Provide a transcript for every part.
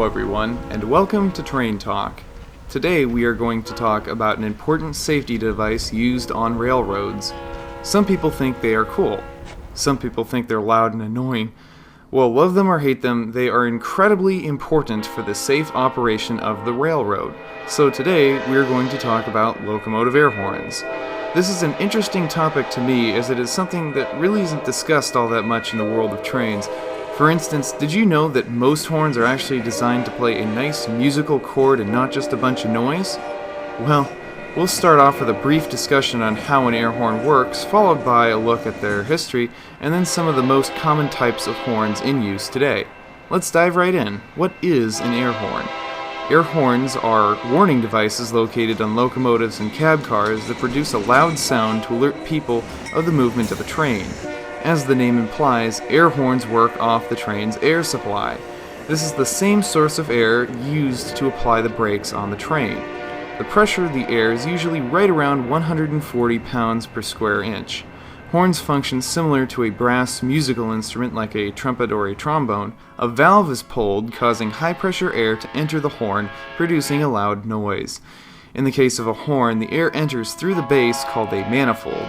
Hello everyone, and welcome to Train Talk. Today we are going to talk about an important safety device used on railroads. Some people think they are cool. Some people think they're loud and annoying. Well, love them or hate them, they are incredibly important for the safe operation of the railroad. So today we are going to talk about locomotive air horns. This is an interesting topic to me as it is something that really isn't discussed all that much in the world of trains. For instance, did you know that most horns are actually designed to play a nice musical chord and not just a bunch of noise? Well, we'll start off with a brief discussion on how an air horn works, followed by a look at their history, and then some of the most common types of horns in use today. Let's dive right in. What is an air horn? Air horns are warning devices located on locomotives and cab cars that produce a loud sound to alert people of the movement of a train. As the name implies, air horns work off the train's air supply. This is the same source of air used to apply the brakes on the train. The pressure of the air is usually right around 140 pounds per square inch. Horns function similar to a brass musical instrument like a trumpet or a trombone. A valve is pulled, causing high-pressure air to enter the horn, producing a loud noise. In the case of a horn, the air enters through the base called a manifold.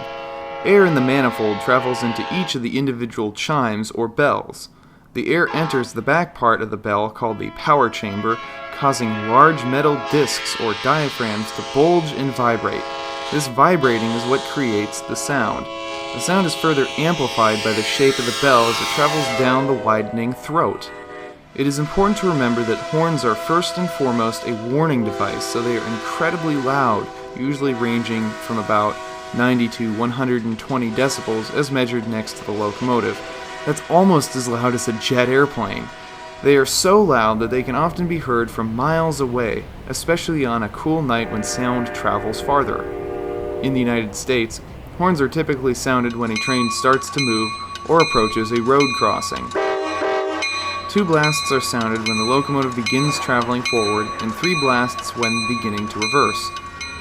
Air in the manifold travels into each of the individual chimes or bells. The air enters the back part of the bell called the power chamber, causing large metal discs or diaphragms to bulge and vibrate. This vibrating is what creates the sound. The sound is further amplified by the shape of the bell as it travels down the widening throat. It is important to remember that horns are first and foremost a warning device, so they are incredibly loud, usually ranging from about 90 to 120 decibels as measured next to the locomotive. That's almost as loud as a jet airplane. They are so loud that they can often be heard from miles away, especially on a cool night when sound travels farther. In the United States, horns are typically sounded when a train starts to move or approaches a road crossing. 2 blasts are sounded when the locomotive begins traveling forward, and 3 blasts when beginning to reverse.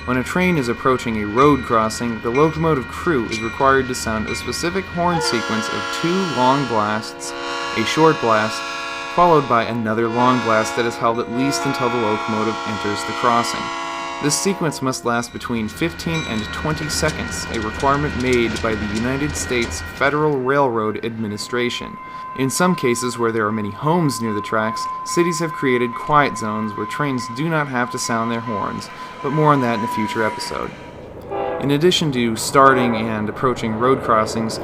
When a train is approaching a road crossing, the locomotive crew is required to sound a specific horn sequence of 2 long blasts, a short blast, followed by another long blast that is held at least until the locomotive enters the crossing. This sequence must last between 15 and 20 seconds, a requirement made by the United States Federal Railroad Administration. In some cases where there are many homes near the tracks, cities have created quiet zones where trains do not have to sound their horns, but more on that in a future episode. In addition to starting and approaching road crossings,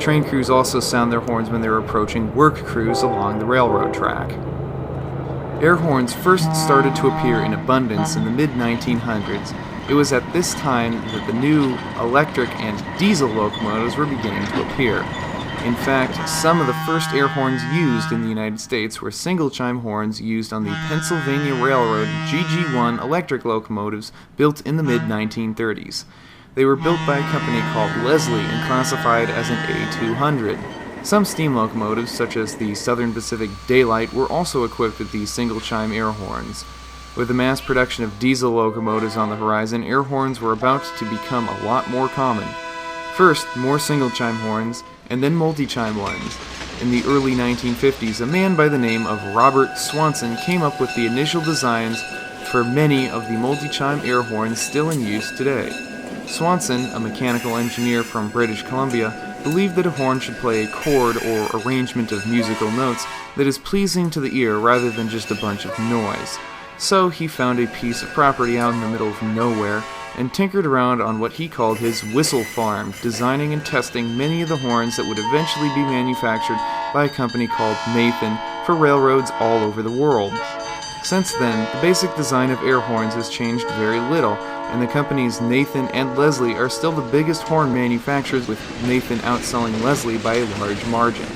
train crews also sound their horns when they are approaching work crews along the railroad track. Air horns first started to appear in abundance in the mid-1900s. It was at this time that the new electric and diesel locomotives were beginning to appear. In fact, some of the first air horns used in the United States were single-chime horns used on the Pennsylvania Railroad GG1 electric locomotives built in the mid-1930s. They were built by a company called Leslie and classified as an A200. Some steam locomotives, such as the Southern Pacific Daylight, were also equipped with these single-chime air horns. With the mass production of diesel locomotives on the horizon, air horns were about to become a lot more common. First, more single-chime horns, and then multi-chime ones. In the early 1950s, a man by the name of Robert Swanson came up with the initial designs for many of the multi-chime air horns still in use today. Swanson, a mechanical engineer from British Columbia, believed that a horn should play a chord or arrangement of musical notes that is pleasing to the ear rather than just a bunch of noise. So he found a piece of property out in the middle of nowhere and tinkered around on what he called his whistle farm, designing and testing many of the horns that would eventually be manufactured by a company called Nathan for railroads all over the world. Since then, the basic design of air horns has changed very little, and the companies Nathan and Leslie are still the biggest horn manufacturers, with Nathan outselling Leslie by a large margin.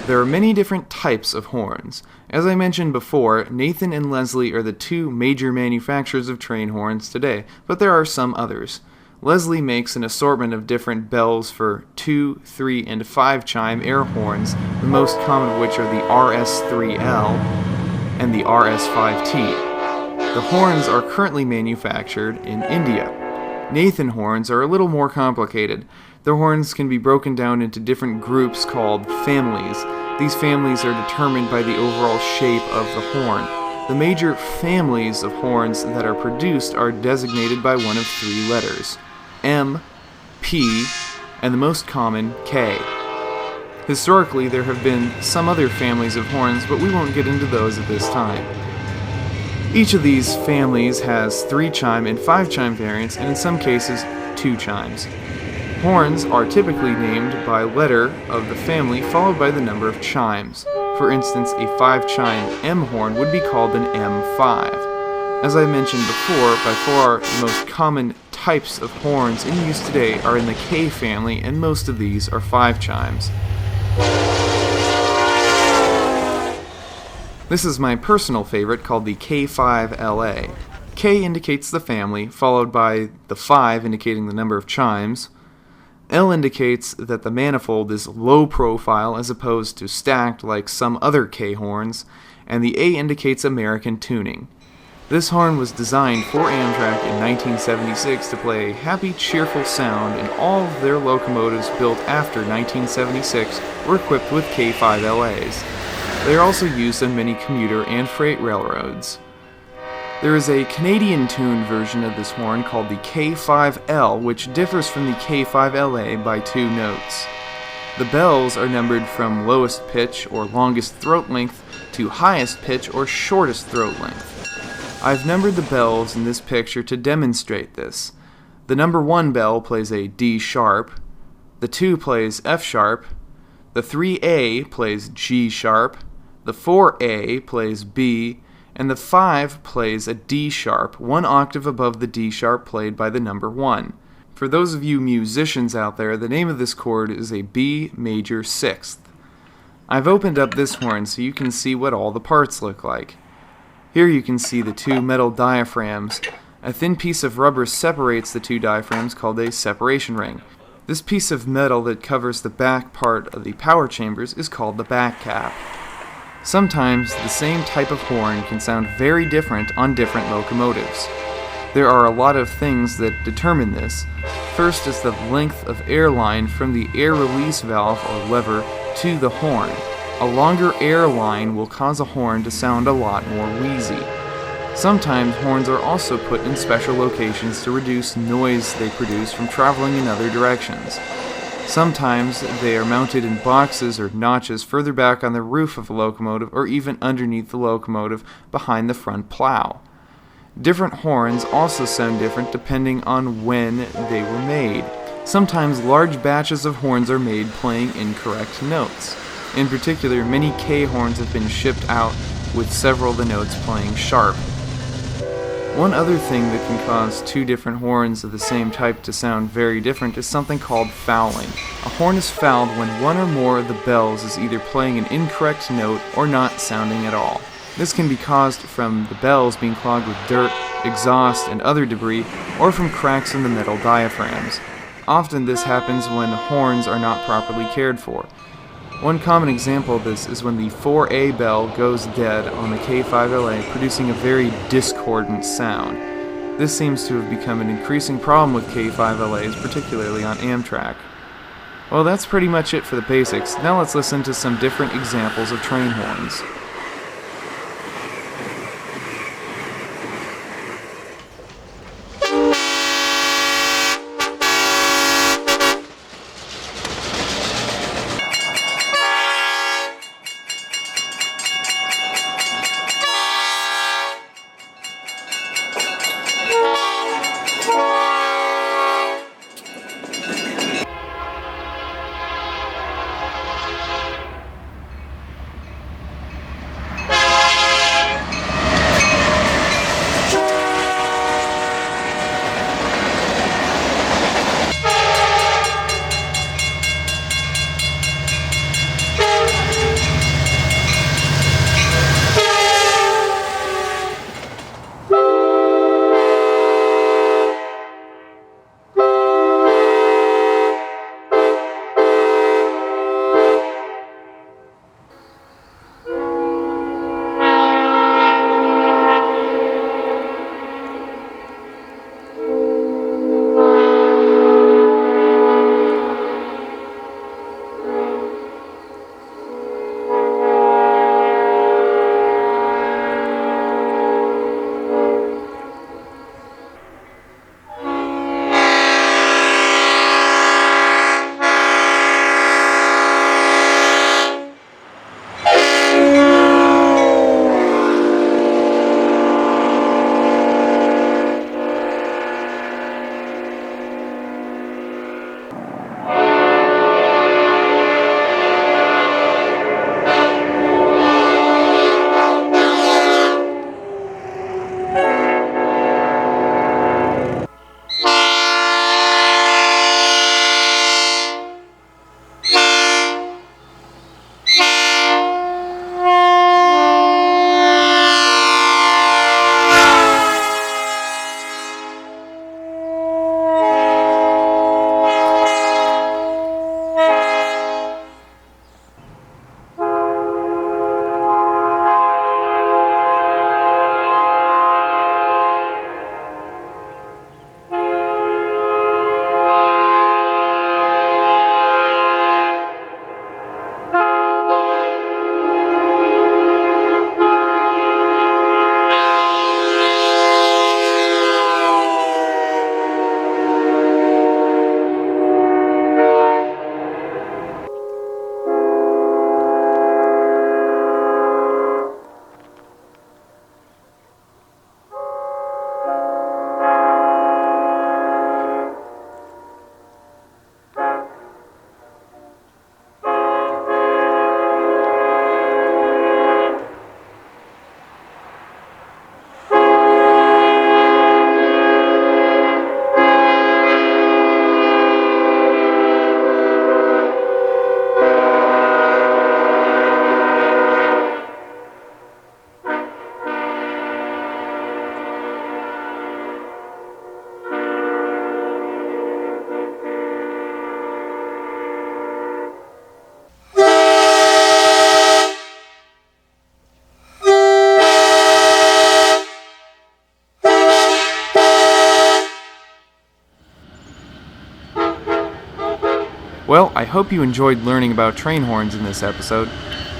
There are many different types of horns. As I mentioned before, Nathan and Leslie are the 2 major manufacturers of train horns today, but there are some others. Leslie makes an assortment of different bells for 2, 3, and 5 chime air horns, the most common of which are the RS3L and the RS5T. The horns are currently manufactured in India. Nathan horns are a little more complicated. The horns can be broken down into different groups called families. These families are determined by the overall shape of the horn. The major families of horns that are produced are designated by one of three letters: M, P, and the most common, K. Historically, there have been some other families of horns, but we won't get into those at this time. Each of these families has 3-chime and 5-chime variants, and in some cases, 2 chimes. Horns are typically named by letter of the family followed by the number of chimes. For instance, a 5-chime M horn would be called an M5. As I mentioned before, by far the most common types of horns in use today are in the K family, and most of these are 5 chimes. This is my personal favorite, called the K5LA. K indicates the family, followed by the 5 indicating the number of chimes. L indicates that the manifold is low profile as opposed to stacked like some other K horns, and the A indicates American tuning. This horn was designed for Amtrak in 1976 to play a happy, cheerful sound, and all of their locomotives built after 1976 were equipped with K5LAs. They are also used on many commuter and freight railroads. There is a Canadian-tuned version of this horn called the K5L, which differs from the K5LA by 2 notes. The bells are numbered from lowest pitch or longest throat length to highest pitch or shortest throat length. I've numbered the bells in this picture to demonstrate this. The number 1 bell plays a D sharp, the 2 plays F sharp, the 3A plays G sharp, the 4A plays B, and the 5 plays a D sharp, 1 octave above the D sharp played by the number 1. For those of you musicians out there, the name of this chord is a B major 6th. I've opened up this horn so you can see what all the parts look like. Here you can see the 2 metal diaphragms. A thin piece of rubber separates the 2 diaphragms called a separation ring. This piece of metal that covers the back part of the power chambers is called the back cap. Sometimes the same type of horn can sound very different on different locomotives. There are a lot of things that determine this. First is the length of air line from the air release valve or lever to the horn. A longer air line will cause a horn to sound a lot more wheezy. Sometimes horns are also put in special locations to reduce noise they produce from traveling in other directions. Sometimes they are mounted in boxes or notches further back on the roof of a locomotive or even underneath the locomotive behind the front plow. Different horns also sound different depending on when they were made. Sometimes large batches of horns are made playing incorrect notes. In particular, many K horns have been shipped out with several of the notes playing sharp. One other thing that can cause 2 different horns of the same type to sound very different is something called fouling. A horn is fouled when one or more of the bells is either playing an incorrect note or not sounding at all. This can be caused from the bells being clogged with dirt, exhaust, and other debris, or from cracks in the metal diaphragms. Often this happens when horns are not properly cared for. One common example of this is when the 4A bell goes dead on the K5LA, producing a very discordant sound. This seems to have become an increasing problem with K5LAs, particularly on Amtrak. Well, that's pretty much it for the basics. Now let's listen to some different examples of train horns. Well, I hope you enjoyed learning about train horns in this episode.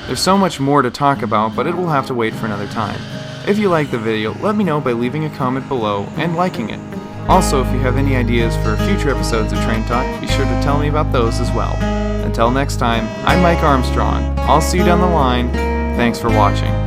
There's so much more to talk about, but it will have to wait for another time. If you liked the video, let me know by leaving a comment below and liking it. Also, if you have any ideas for future episodes of Train Talk, be sure to tell me about those as well. Until next time, I'm Mike Armstrong. I'll see you down the line. Thanks for watching.